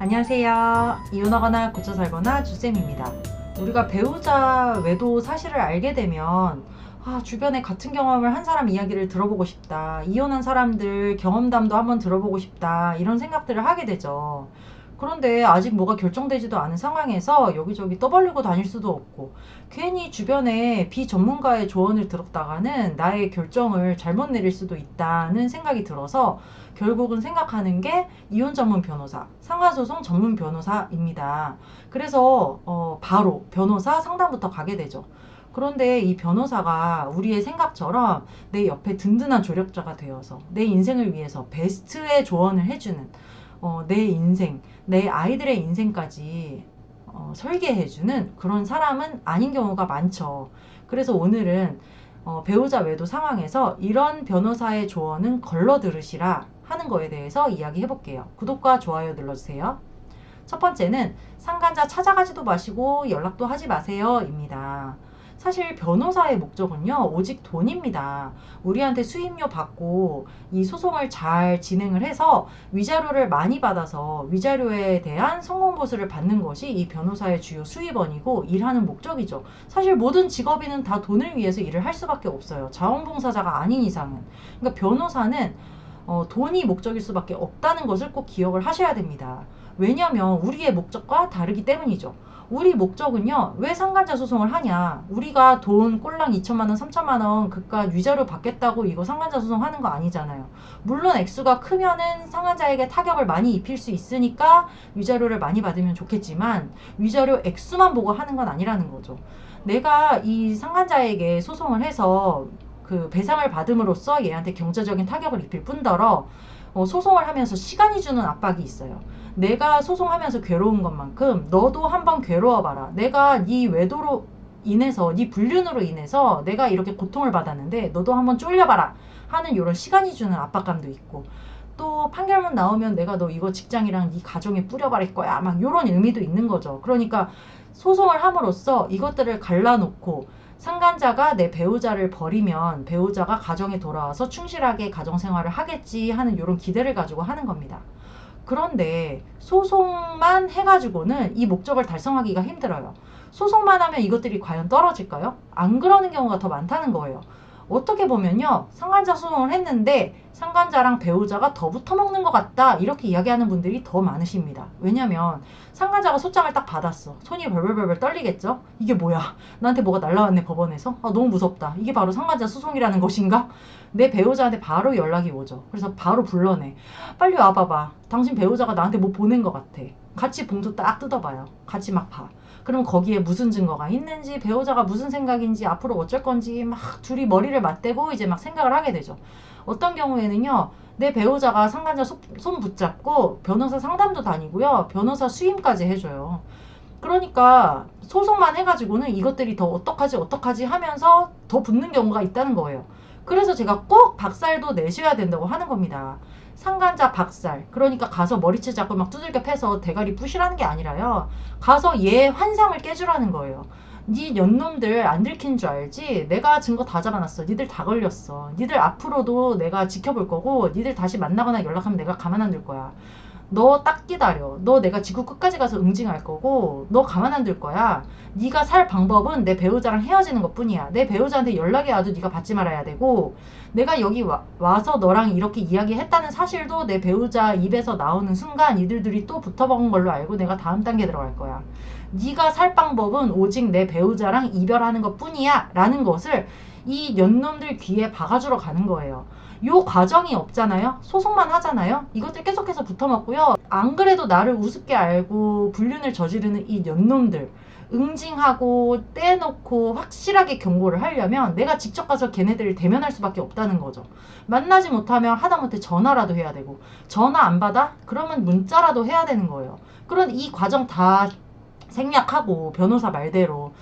안녕하세요. 이혼하거나 고쳐 살거나 주쌤입니다. 우리가 배우자 외도 사실을 알게 되면 주변에 같은 경험을 한 사람 이야기를 들어보고 싶다. 이혼한 사람들 경험담도 한번 들어보고 싶다. 이런 생각들을 하게 되죠. 그런데 아직 뭐가 결정되지도 않은 상황에서 여기저기 떠벌리고 다닐 수도 없고 괜히 주변에 비전문가의 조언을 들었다가는 나의 결정을 잘못 내릴 수도 있다는 생각이 들어서 결국은 생각하는 게 이혼 전문 변호사, 상하소송 전문 변호사입니다. 그래서 바로 변호사 상담부터 가게 되죠. 그런데 이 변호사가 우리의 생각처럼 내 옆에 든든한 조력자가 되어서 내 인생을 위해서 베스트의 조언을 해주는 내 인생, 내 아이들의 인생까지 설계해주는 그런 사람은 아닌 경우가 많죠. 그래서 오늘은 배우자 외도 상황에서 이런 변호사의 조언은 걸러 들으시라 하는 거에 대해서 이야기해 볼게요. 구독과 좋아요 눌러주세요. 첫 번째는 상간자 찾아가지도 마시고 연락도 하지 마세요 입니다. 사실 변호사의 목적은요, 오직 돈입니다. 우리한테 수임료 받고 이 소송을 잘 진행을 해서 위자료를 많이 받아서 위자료에 대한 성공보수를 받는 것이 이 변호사의 주요 수입원이고 일하는 목적이죠. 사실 모든 직업인은 다 돈을 위해서 일을 할 수밖에 없어요. 자원봉사자가 아닌 이상은. 그러니까 변호사는 돈이 목적일 수밖에 없다는 것을 꼭 기억을 하셔야 됩니다. 왜냐하면 우리의 목적과 다르기 때문이죠. 우리 목적은요, 왜 상간자 소송을 하냐? 우리가 돈 꼴랑 2천만 원, 3천만 원 그깟 위자료 받겠다고 이거 상간자 소송 하는 거 아니잖아요. 물론 액수가 크면은 상간자에게 타격을 많이 입힐 수 있으니까 위자료를 많이 받으면 좋겠지만 위자료 액수만 보고 하는 건 아니라는 거죠. 내가 이 상간자에게 소송을 해서 그 배상을 받음으로써 얘한테 경제적인 타격을 입힐 뿐더러 소송을 하면서 시간이 주는 압박이 있어요. 내가 소송하면서 괴로운 것만큼 너도 한번 괴로워봐라. 내가 네 외도로 인해서 네 불륜으로 인해서 내가 이렇게 고통을 받았는데 너도 한번 쫄려봐라 하는 이런 시간이 주는 압박감도 있고 또 판결문 나오면 내가 너 이거 직장이랑 네 가정에 뿌려버릴 거야 막 이런 의미도 있는 거죠. 그러니까 소송을 함으로써 이것들을 갈라놓고 상간자가 내 배우자를 버리면 배우자가 가정에 돌아와서 충실하게 가정생활을 하겠지 하는 이런 기대를 가지고 하는 겁니다. 그런데 소송만 해가지고는 이 목적을 달성하기가 힘들어요. 소송만 하면 이것들이 과연 떨어질까요? 안 그러는 경우가 더 많다는 거예요. 어떻게 보면요, 상간자 소송을 했는데 상간자랑 배우자가 더 붙어먹는 것 같다 이렇게 이야기하는 분들이 더 많으십니다. 왜냐면 상간자가 소장을 딱 받았어. 손이 벌벌벌 떨리겠죠? 이게 뭐야? 나한테 뭐가 날라왔네 법원에서? 너무 무섭다. 이게 바로 상간자 소송이라는 것인가? 내 배우자한테 바로 연락이 오죠. 그래서 바로 불러내. 빨리 와봐봐. 당신 배우자가 나한테 뭐 보낸 것 같아. 같이 봉투 딱 뜯어봐요. 같이 막 봐. 그럼 거기에 무슨 증거가 있는지, 배우자가 무슨 생각인지, 앞으로 어쩔 건지 막 둘이 머리를 맞대고 이제 막 생각을 하게 되죠. 어떤 경우에는요, 내 배우자가 상간자 손 붙잡고 변호사 상담도 다니고요, 변호사 수임까지 해줘요. 그러니까 소송만 해가지고는 이것들이 더 어떡하지 하면서 더 붙는 경우가 있다는 거예요. 그래서 제가 꼭 박살도 내셔야 된다고 하는 겁니다. 상간자 박살. 그러니까 가서 머리채 잡고 막 두들겨 패서 대가리 부시라는 게 아니라요. 가서 얘 환상을 깨주라는 거예요. 네 연놈들 안 들킨 줄 알지? 내가 증거 다 잡아놨어. 니들 다 걸렸어. 니들 앞으로도 내가 지켜볼 거고 니들 다시 만나거나 연락하면 내가 가만 안 둘 거야. 너 딱 기다려. 너 내가 지구 끝까지 가서 응징할 거고 너 가만 안 둘 거야. 네가 살 방법은 내 배우자랑 헤어지는 것뿐이야. 내 배우자한테 연락이 와도 네가 받지 말아야 되고 내가 여기 와서 너랑 이렇게 이야기했다는 사실도 내 배우자 입에서 나오는 순간 이들들이 또 붙어먹은 걸로 알고 내가 다음 단계 들어갈 거야. 네가 살 방법은 오직 내 배우자랑 이별하는 것뿐이야 라는 것을 이 년놈들 귀에 박아주러 가는 거예요. 요 과정이 없잖아요. 소송만 하잖아요. 이것들 계속해서 붙어먹고요. 안 그래도 나를 우습게 알고 불륜을 저지르는 이 년놈들 응징하고 떼놓고 확실하게 경고를 하려면 내가 직접 가서 걔네들을 대면할 수밖에 없다는 거죠. 만나지 못하면 하다못해 전화라도 해야 되고 전화 안 받아? 그러면 문자라도 해야 되는 거예요. 그런 이 과정 다 생략하고 변호사 말대로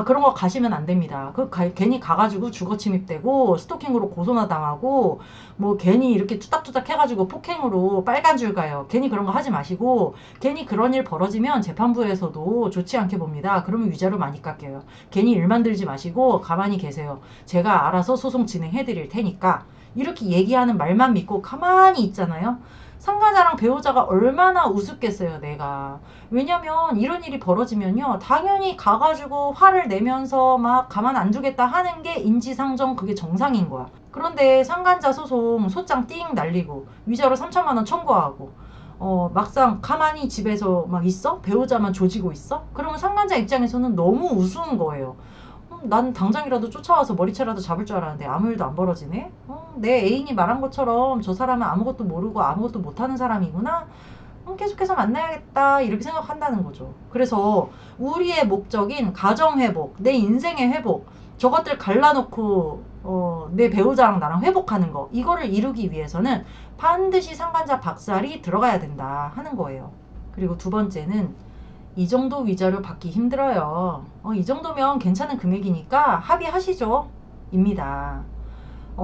그런 거 가시면 안 됩니다. 괜히 가가지고 주거 침입되고 스토킹으로 고소나 당하고 뭐 괜히 이렇게 투닥투닥 해가지고 폭행으로 빨간 줄 가요. 괜히 그런 거 하지 마시고 괜히 그런 일 벌어지면 재판부에서도 좋지 않게 봅니다. 그러면 위자료 많이 깎여요. 괜히 일 만들지 마시고 가만히 계세요. 제가 알아서 소송 진행해 드릴 테니까 이렇게 얘기하는 말만 믿고 가만히 있잖아요. 상간자랑 배우자가 얼마나 우습겠어요, 내가. 왜냐면 이런 일이 벌어지면요, 당연히 가가지고 화를 내면서 막 가만 안 두겠다 하는 게 인지상정, 그게 정상인 거야. 그런데 상간자 소송 소장 띵 날리고 위자료 3천만 원 청구하고 막상 가만히 집에서 막 있어? 배우자만 조지고 있어? 그러면 상간자 입장에서는 너무 우스운 거예요. 난 당장이라도 쫓아와서 머리채라도 잡을 줄 알았는데 아무 일도 안 벌어지네? 내 애인이 말한 것처럼 저 사람은 아무것도 모르고 아무것도 못하는 사람이구나? 계속해서 만나야겠다 이렇게 생각한다는 거죠. 그래서 우리의 목적인 가정회복, 내 인생의 회복, 저것들 갈라놓고 내 배우자랑 나랑 회복하는 거, 이거를 이루기 위해서는 반드시 상간자 박살이 들어가야 된다 하는 거예요. 그리고 두 번째는 이 정도 위자료 받기 힘들어요. 이 정도면 괜찮은 금액이니까 합의하시죠. 입니다.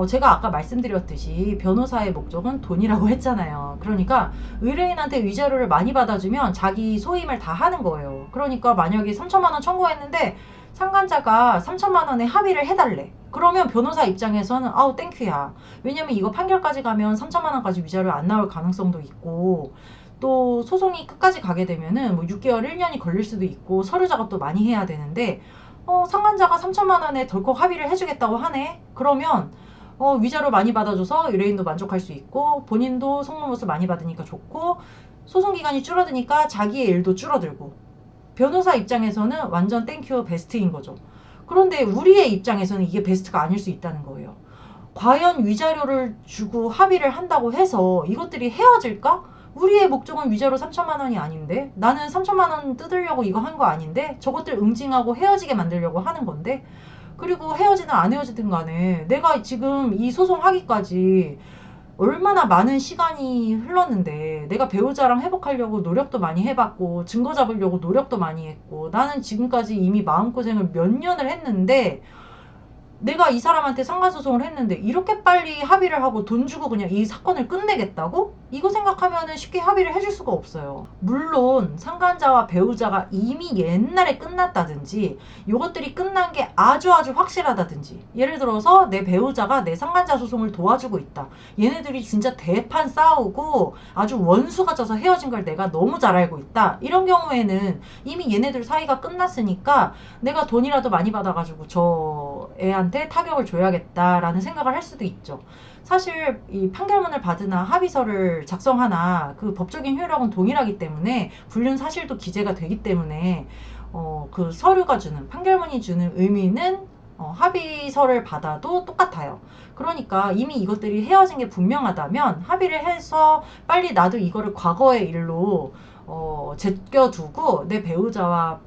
제가 아까 말씀드렸듯이 변호사의 목적은 돈이라고 했잖아요. 그러니까 의뢰인한테 위자료를 많이 받아주면 자기 소임을 다 하는 거예요. 그러니까 만약에 3천만 원 청구했는데 상간자가 3천만 원에 합의를 해달래. 그러면 변호사 입장에서는 아우 땡큐야. 왜냐면 이거 판결까지 가면 3천만 원까지 위자료 안 나올 가능성도 있고, 또 소송이 끝까지 가게 되면은 뭐 6개월 1년이 걸릴 수도 있고 서류 작업도 많이 해야 되는데, 상간자가 3천만 원에 덜컥 합의를 해주겠다고 하네. 그러면 위자료 많이 받아줘서 의뢰인도 만족할 수 있고 본인도 성무모수 많이 받으니까 좋고 소송 기간이 줄어드니까 자기의 일도 줄어들고 변호사 입장에서는 완전 땡큐 베스트인 거죠. 그런데 우리의 입장에서는 이게 베스트가 아닐 수 있다는 거예요. 과연 위자료를 주고 합의를 한다고 해서 이것들이 헤어질까? 우리의 목적은 위자료 3천만 원이 아닌데, 나는 3천만 원 뜯으려고 이거 한 거 아닌데, 저것들 응징하고 헤어지게 만들려고 하는 건데, 그리고 헤어지든 안 헤어지든 간에 내가 지금 이 소송하기까지 얼마나 많은 시간이 흘렀는데, 내가 배우자랑 회복하려고 노력도 많이 해봤고 증거 잡으려고 노력도 많이 했고, 나는 지금까지 이미 마음고생을 몇 년을 했는데 내가 이 사람한테 상간소송을 했는데 이렇게 빨리 합의를 하고 돈 주고 그냥 이 사건을 끝내겠다고? 이거 생각하면은 쉽게 합의를 해줄 수가 없어요. 물론 상간자와 배우자가 이미 옛날에 끝났다든지 이것들이 끝난 게 아주 확실하다든지, 예를 들어서 내 배우자가 내 상간자 소송을 도와주고 있다. 얘네들이 진짜 대판 싸우고 아주 원수가 져서 헤어진 걸 내가 너무 잘 알고 있다. 이런 경우에는 이미 얘네들 사이가 끝났으니까 내가 돈이라도 많이 받아가지고 저 애한테 타격을 줘야겠다라는 생각을 할 수도 있죠. 사실 이 판결문을 받으나 합의서를 작성하나 그 법적인 효력은 동일하기 때문에 불륜 사실도 기재가 되기 때문에 그 서류가 주는, 판결문이 주는 의미는 합의서를 받아도 똑같아요. 그러니까 이미 이것들이 헤어진 게 분명하다면 합의를 해서 빨리 나도 이거를 과거의 일로 제껴두고 내 배우자와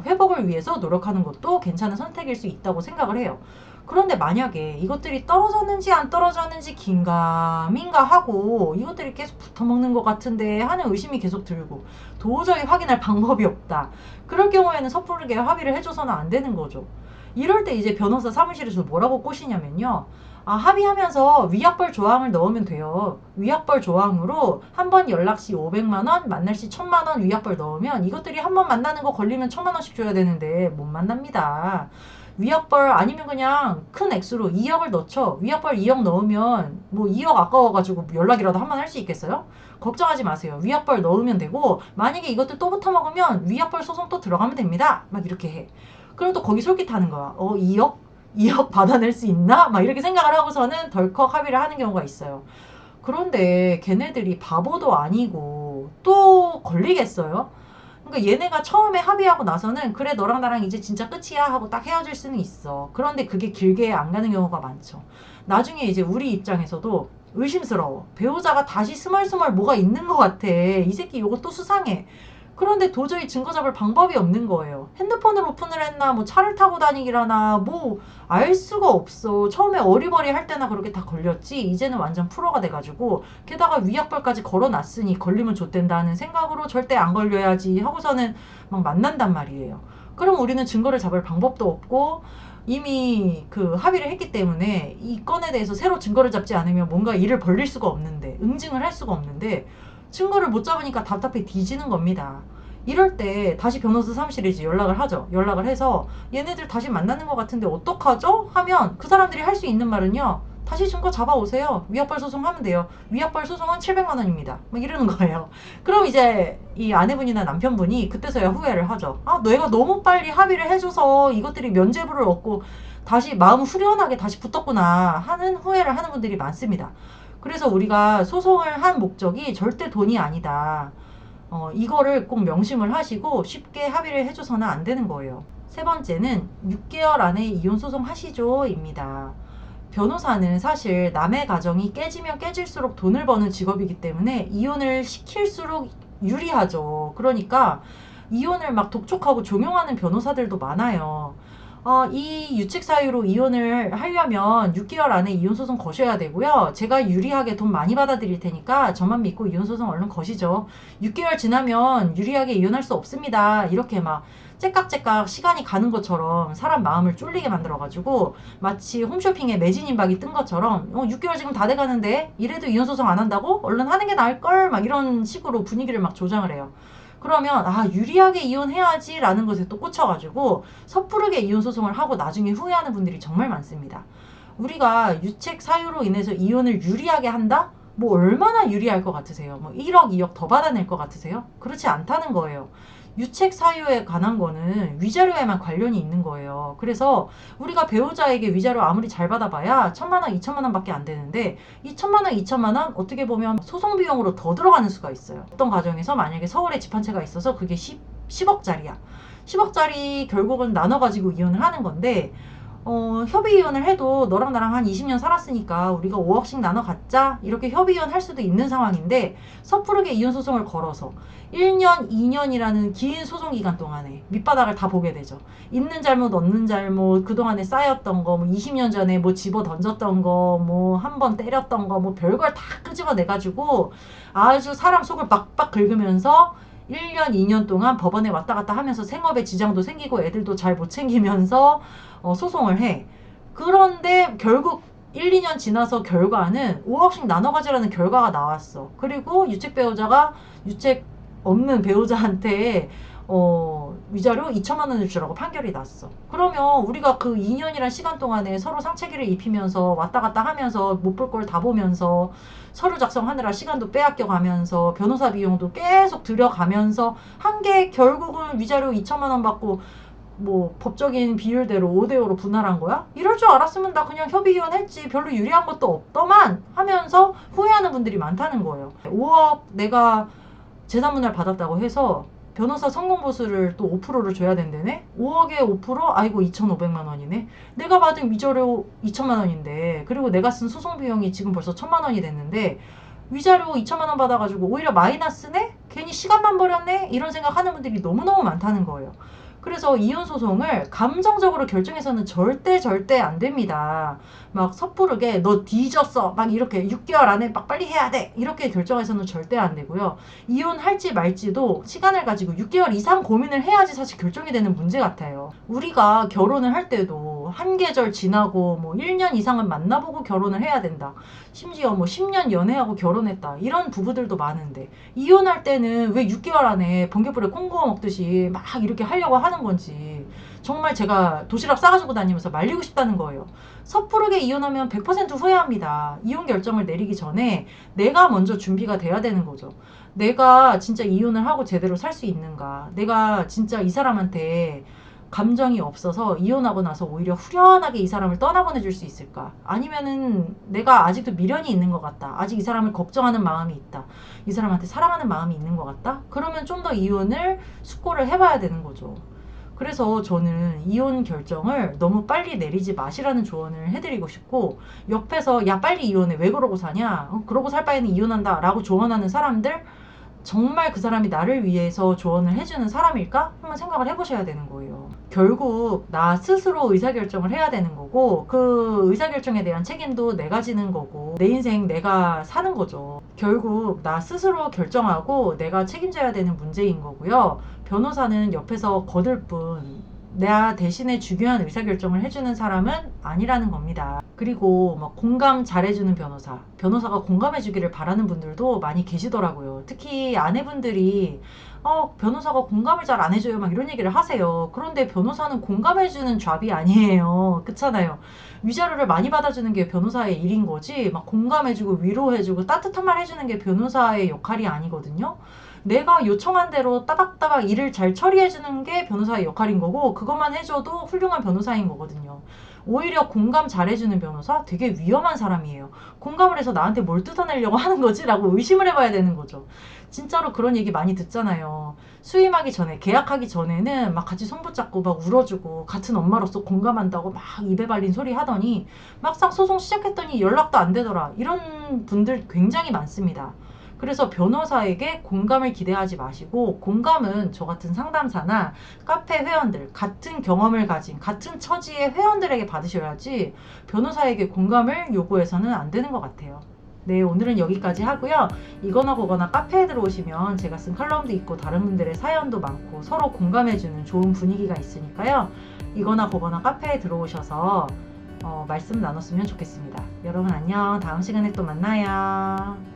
회복을 위해서 노력하는 것도 괜찮은 선택일 수 있다고 생각을 해요. 그런데 만약에 이것들이 떨어졌는지 안 떨어졌는지 긴가민가 하고 이것들이 계속 붙어먹는 것 같은데 하는 의심이 계속 들고 도저히 확인할 방법이 없다. 그럴 경우에는 섣부르게 합의를 해줘서는 안 되는 거죠. 이럴 때 이제 변호사 사무실에서 뭐라고 꼬시냐면요. 합의하면서 위약벌 조항을 넣으면 돼요. 위약벌 조항으로 한 번 연락 시 500만 원, 만날 시 1000만 원 위약벌 넣으면 이것들이 한 번 만나는 거 걸리면 1000만 원씩 줘야 되는데 못 만납니다. 위약벌 아니면 그냥 큰 액수로 2억을 넣죠. 위약벌 2억 넣으면 뭐 2억 아까워가지고 연락이라도 한 번 할 수 있겠어요? 걱정하지 마세요. 위약벌 넣으면 되고, 만약에 이것들 또 붙어먹으면 위약벌 소송 또 들어가면 됩니다. 막 이렇게 해. 그럼 또 거기 솔깃하는 거야. 2억? 2억 받아낼 수 있나? 막 이렇게 생각을 하고서는 덜컥 합의를 하는 경우가 있어요. 그런데 걔네들이 바보도 아니고 또 걸리겠어요? 그러니까 얘네가 처음에 합의하고 나서는 그래 너랑 나랑 이제 진짜 끝이야 하고 딱 헤어질 수는 있어. 그런데 그게 길게 안 가는 경우가 많죠. 나중에 이제 우리 입장에서도 의심스러워. 배우자가 다시 스멀스멀 뭐가 있는 것 같아. 이 새끼 요거 또 수상해. 그런데 도저히 증거 잡을 방법이 없는 거예요. 핸드폰으로 오픈을 했나, 뭐 차를 타고 다니기라나, 뭐 알 수가 없어. 처음에 어리버리 할 때나 그렇게 다 걸렸지, 이제는 완전 프로가 돼가지고, 게다가 위약벌까지 걸어놨으니 걸리면 좆된다는 생각으로 절대 안 걸려야지 하고서는 막 만난단 말이에요. 그럼 우리는 증거를 잡을 방법도 없고, 이미 그 합의를 했기 때문에 이 건에 대해서 새로 증거를 잡지 않으면 뭔가 일을 벌릴 수가 없는데, 응징을 할 수가 없는데, 증거를 못 잡으니까 답답해 뒤지는 겁니다. 이럴 때 다시 변호사 사무실에 이제 연락을 하죠. 연락을 해서 얘네들 다시 만나는 것 같은데 어떡하죠? 하면 그 사람들이 할 수 있는 말은요. 다시 증거 잡아오세요. 위약벌 소송하면 돼요. 위약벌 소송은 700만 원입니다. 막 이러는 거예요. 그럼 이제 이 아내분이나 남편분이 그때서야 후회를 하죠. 아, 내가 너무 빨리 합의를 해줘서 이것들이 면죄부를 얻고 다시 마음 후련하게 다시 붙었구나 하는 후회를 하는 분들이 많습니다. 그래서 우리가 소송을 한 목적이 절대 돈이 아니다. 이거를 꼭 명심을 하시고 쉽게 합의를 해줘서는 안 되는 거예요. 세 번째는 6개월 안에 이혼 소송 하시죠입니다. 변호사는 사실 남의 가정이 깨지면 깨질수록 돈을 버는 직업이기 때문에 이혼을 시킬수록 유리하죠. 그러니까 이혼을 막 독촉하고 종용하는 변호사들도 많아요. 이 유책 사유로 이혼을 하려면 6개월 안에 이혼 소송 거셔야 되고요. 제가 유리하게 돈 많이 받아드릴 테니까 저만 믿고 이혼 소송 얼른 거시죠. 6개월 지나면 유리하게 이혼할 수 없습니다. 이렇게 막 째깍째깍 시간이 가는 것처럼 사람 마음을 쫄리게 만들어가지고 마치 홈쇼핑에 매진 임박이 뜬 것처럼 6개월 지금 다 돼가는데 이래도 이혼 소송 안 한다고? 얼른 하는 게 나을걸? 막 이런 식으로 분위기를 막 조장을 해요. 그러면 유리하게 이혼해야지 라는 것에 또 꽂혀가지고 섣부르게 이혼 소송을 하고 나중에 후회하는 분들이 정말 많습니다. 우리가 유책 사유로 인해서 이혼을 유리하게 한다? 뭐 얼마나 유리할 것 같으세요? 뭐 1억, 2억 더 받아낼 것 같으세요? 그렇지 않다는 거예요. 유책 사유에 관한 거는 위자료에만 관련이 있는 거예요. 그래서 우리가 배우자에게 위자료 아무리 잘 받아봐야 1,000만 원, 2,000만 원밖에 안 되는데 이 1,000만 원, 2,000만 원 어떻게 보면 소송 비용으로 더 들어가는 수가 있어요. 어떤 가정에서 만약에 서울에 집 한 채가 있어서 그게 10억짜리야. 10억짜리 결국은 나눠가지고 이혼을 하는 건데 협의 이혼을 해도 너랑 나랑 한 20년 살았으니까 우리가 5억씩 나눠 갖자 이렇게 협의 이혼 할 수도 있는 상황인데 섣부르게 이혼 소송을 걸어서 1년, 2년이라는 긴 소송 기간 동안에 밑바닥을 다 보게 되죠. 있는 잘못, 없는 잘못, 그동안에 쌓였던 거, 뭐 20년 전에 뭐 집어 던졌던 거, 뭐 한 번 때렸던 거, 뭐 별걸 다 끄집어내가지고 아주 사람 속을 빡빡 긁으면서 1년, 2년 동안 법원에 왔다 갔다 하면서 생업에 지장도 생기고 애들도 잘 못 챙기면서 소송을 해. 그런데 결국 1, 2년 지나서 결과는 5억씩 나눠 가지라는 결과가 나왔어. 그리고 유책 배우자가 유책 없는 배우자한테 위자료 2천만 원을 주라고 판결이 났어. 그러면 우리가 그 2년이란 시간 동안에 서로 상체기를 입히면서 왔다 갔다 하면서 못 볼 걸 다 보면서 서류 작성하느라 시간도 빼앗겨 가면서 변호사 비용도 계속 들여가면서 한 게 결국은 위자료 2천만 원 받고 뭐 법적인 비율대로 5대5로 분할한 거야? 이럴 줄 알았으면 나 그냥 협의 이혼했지 별로 유리한 것도 없더만 하면서 후회하는 분들이 많다는 거예요. 5억 내가 재산분할 받았다고 해서 변호사 성공보수를 또 5%를 줘야 된다네? 5억에 5%? 아이고 2,500만 원이네. 내가 받은 위자료 2천만 원인데 그리고 내가 쓴 소송 비용이 지금 벌써 1,000만 원이 됐는데 위자료 2천만 원 받아가지고 오히려 마이너스네? 괜히 시간만 버렸네? 이런 생각하는 분들이 너무너무 많다는 거예요. 그래서 이혼 소송을 감정적으로 결정해서는 절대 안 됩니다. 막 섣부르게 너 뒤졌어 막 이렇게 6개월 안에 막 빨리 해야 돼 이렇게 결정해서는 절대 안 되고요. 이혼할지 말지도 시간을 가지고 6개월 이상 고민을 해야지 사실 결정이 되는 문제 같아요. 우리가 결혼을 할 때도 한 계절 지나고 뭐 1년 이상은 만나보고 결혼을 해야 된다. 심지어 뭐 10년 연애하고 결혼했다 이런 부부들도 많은데 이혼할 때는 왜 6개월 안에 번개불에 콩 구워 먹듯이 막 이렇게 하려고 하는 건지 정말 제가 도시락 싸가지고 다니면서 말리고 싶다는 거예요. 섣부르게 이혼하면 100% 후회합니다. 이혼 결정을 내리기 전에 내가 먼저 준비가 돼야 되는 거죠. 내가 진짜 이혼을 하고 제대로 살 수 있는가? 내가 진짜 이 사람한테 감정이 없어서 이혼하고 나서 오히려 후련하게 이 사람을 떠나보내줄 수 있을까? 아니면은 내가 아직도 미련이 있는 것 같다. 아직 이 사람을 걱정하는 마음이 있다. 이 사람한테 사랑하는 마음이 있는 것 같다? 그러면 좀 더 이혼을 숙고를 해봐야 되는 거죠. 그래서 저는 이혼 결정을 너무 빨리 내리지 마시라는 조언을 해드리고 싶고 옆에서 야 빨리 이혼해 왜 그러고 사냐 그러고 살 바에는 이혼한다 라고 조언하는 사람들 정말 그 사람이 나를 위해서 조언을 해주는 사람일까? 한번 생각을 해보셔야 되는 거예요. 결국 나 스스로 의사결정을 해야 되는 거고 그 의사결정에 대한 책임도 내가 지는 거고 내 인생 내가 사는 거죠. 결국 나 스스로 결정하고 내가 책임져야 되는 문제인 거고요. 변호사는 옆에서 거들 뿐 나 대신에 중요한 의사결정을 해주는 사람은 아니라는 겁니다. 그리고 막 공감 잘해주는 변호사가 공감해주기를 바라는 분들도 많이 계시더라고요. 특히 아내분들이 변호사가 공감을 잘 안 해줘요. 막 이런 얘기를 하세요. 그런데 변호사는 공감해주는 잡이 아니에요. 그렇잖아요. 위자료를 많이 받아주는 게 변호사의 일인 거지, 막 공감해주고 위로해주고 따뜻한 말 해주는 게 변호사의 역할이 아니거든요. 내가 요청한 대로 따박따박 일을 잘 처리해주는 게 변호사의 역할인 거고, 그것만 해줘도 훌륭한 변호사인 거거든요. 오히려 공감 잘해주는 변호사 되게 위험한 사람이에요. 공감을 해서 나한테 뭘 뜯어내려고 하는 거지? 라고 의심을 해봐야 되는 거죠. 진짜로 그런 얘기 많이 듣잖아요. 수임하기 전에, 계약하기 전에는 막 같이 손 붙잡고 막 울어주고 같은 엄마로서 공감한다고 막 입에 발린 소리 하더니 막상 소송 시작했더니 연락도 안 되더라. 이런 분들 굉장히 많습니다. 그래서 변호사에게 공감을 기대하지 마시고, 공감은 저 같은 상담사나 카페 회원들, 같은 경험을 가진 같은 처지의 회원들에게 받으셔야지 변호사에게 공감을 요구해서는 안 되는 것 같아요. 네, 오늘은 여기까지 하고요. 이거나 그거나 카페에 들어오시면 제가 쓴 칼럼도 있고 다른 분들의 사연도 많고 서로 공감해주는 좋은 분위기가 있으니까요. 이거나 그거나 카페에 들어오셔서 말씀 나눴으면 좋겠습니다. 여러분 안녕. 다음 시간에 또 만나요.